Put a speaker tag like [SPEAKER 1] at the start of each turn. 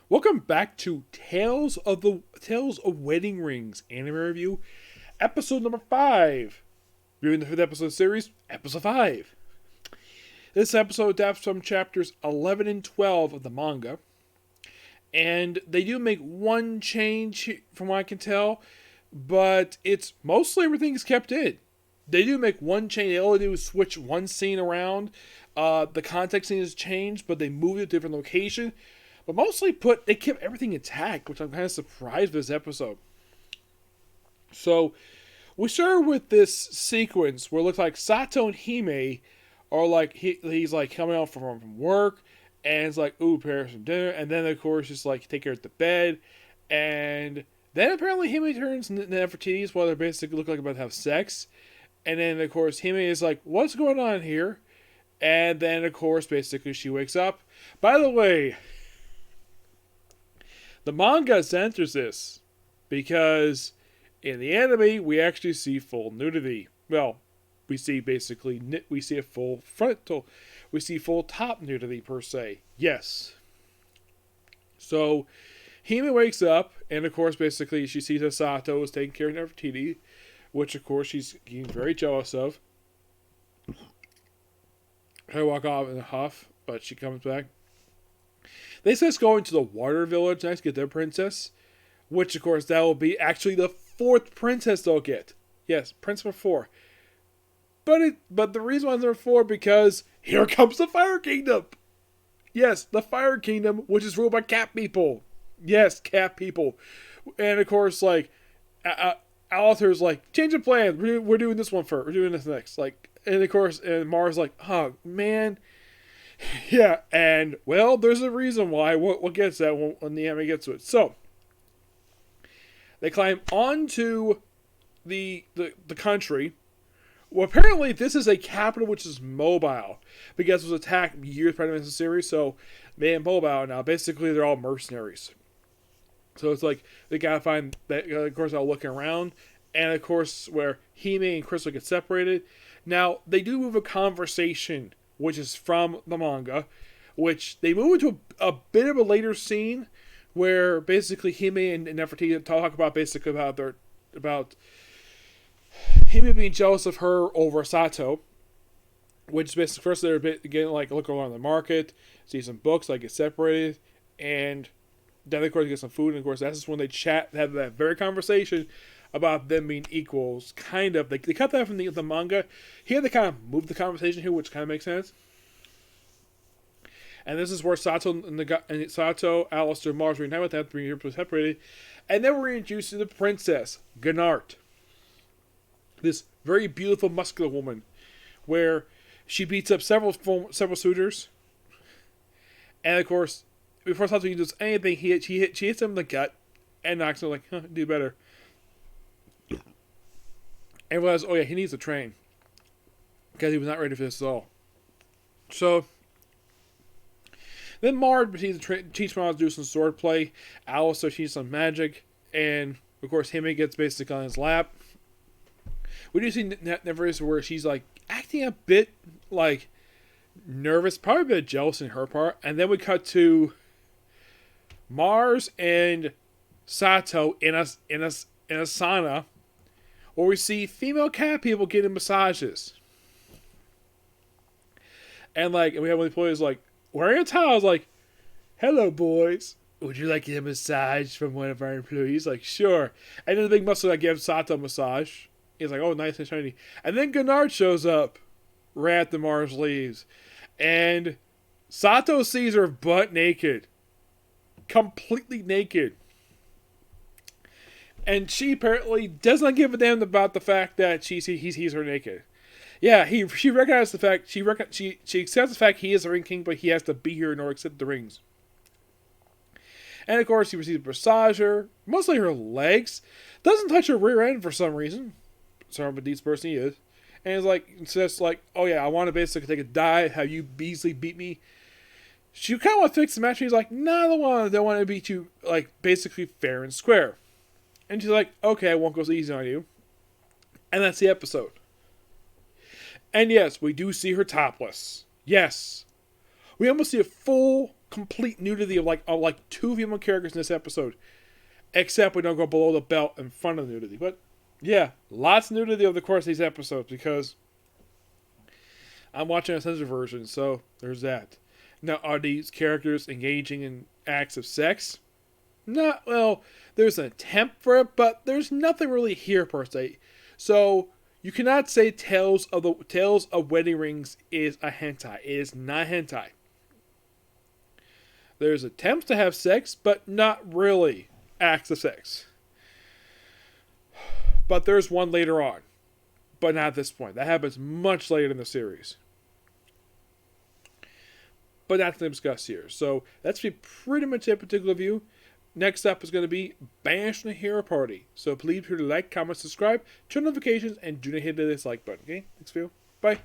[SPEAKER 1] Welcome back to Tales of Wedding Rings anime review, episode number 5. Reviewing the 5th episode of the series, episode 5. This episode adapts from chapters 11 and 12 of the manga, and they do make one change from what I can tell, but it's mostly everything is kept in. They do make one change. All they do is switch one scene around. The context scene has changed, but they moved it to a different location. But mostly they kept everything intact, which I'm kind of surprised with this episode. So, we start with this sequence where it looks like Sato and Hime are like, he's like coming out from work, and it's like, ooh, prepare some dinner, and then of course just like take her to bed, and then apparently Hime turns Nefertiti's while they basically look like about to have sex, and then of course Hime is like, what's going on here? And then of course basically she wakes up. By the way, the manga censors this because in the anime we actually see full nudity. Well, we see a full frontal, we see full top nudity per se. Yes. So Hime wakes up, and of course basically she sees that Sato is taking care of Nefertiti, which of course she's getting very jealous of. Her walk off in a huff, but she comes back. They suggest going to the Water Village next to get their princess, which of course that will be actually the 4th princess they'll get. Yes, Prince number 4. But the reason why it's number 4 because here comes the Fire Kingdom. Yes, the Fire Kingdom, which is ruled by cat people. Yes, cat people, and of course like Alathar's like, change of plans. We're doing this one first. We're doing this next. Like, and of course, and Mars like, oh man. Yeah, and well, there's a reason why. We'll get to that when the anime gets to it. So they climb onto the country. Well, apparently this is a capital which is mobile because it was attacked years prior to the series. So they are mobile now. Basically, they're all mercenaries. So it's like they gotta find that. Of course, all looking around, and of course, where Hime and Crystal get separated. Now they do move a conversation which is from the manga, which they move into a bit of a later scene where basically Hime and Nefertiti talk about about Hime being jealous of her over Sato, which is basically first they're getting like look around the market, see some books, like get separated, and then of course get some food, and of course that's when they have that very conversation about them being equals, kind of. They cut that from the manga. Here they kind of move the conversation here, which kind of makes sense. And this is where Sato, Alistair, Mars reunite with that 3 years separated, and then we're introduced to the princess Gnart, this very beautiful, muscular woman, where she beats up several suitors, and of course, before Sato can do anything, she hits him in the gut and knocks him like, huh, do better. And realized, oh yeah, he needs to train because he was not ready for this at all. So then Mard proceeds to teach Miles to do some swordplay. Alistair teaches some magic, and of course Hime gets basically on his lap. We do see Nefertiti where she's like acting a bit like nervous, probably a bit jealous in her part, and then we cut to Mars and Sato in a sauna, where we see female cat people getting massages. And like, we have one of the employees like, wearing a towel, like, hello boys, would you like to get a massage from one of our employees? Like, sure. And then the big muscle that gives Sato a massage. He's like, oh, nice and shiny. And then Gnart shows up right after Mars leaves. And Sato sees her butt naked. Completely naked. And she apparently does not give a damn about the fact that he sees her naked. Yeah, she recognizes the fact she accepts the fact he is the Ring King, but he has to be here in order to accept the rings. And of course, he receives a massage her, mostly her legs. Doesn't touch her rear end for some reason. Sorry, but this person he is. And says like, oh yeah, I want to basically take a dive, have you easily beat me. She kind of wants to fix the match. And he's like, nah, I don't want to beat you, like basically fair and square. And she's like, okay, I won't go so easy on you. And that's the episode. And yes, we do see her topless. Yes. We almost see a full complete nudity of like two female characters in this episode, except we don't go below the belt in front of the nudity. But yeah, lots of nudity over the course of these episodes because I'm watching a censored version, so there's that. Now, are these characters engaging in acts of sex? Not, well, there's an attempt for it, but there's nothing really here per se. So you cannot say Tales of Wedding Rings is a hentai. It is not hentai. There's attempts to have sex, but not really acts of sex. But there's one later on, but not at this point. That happens much later in the series. But that's to discuss here. So that's pretty much a particular view. Next up is going to be Banished from the Hero Party. So please be sure to like, comment, subscribe, turn notifications, and do not hit the dislike button. Okay? Thanks for you. Bye.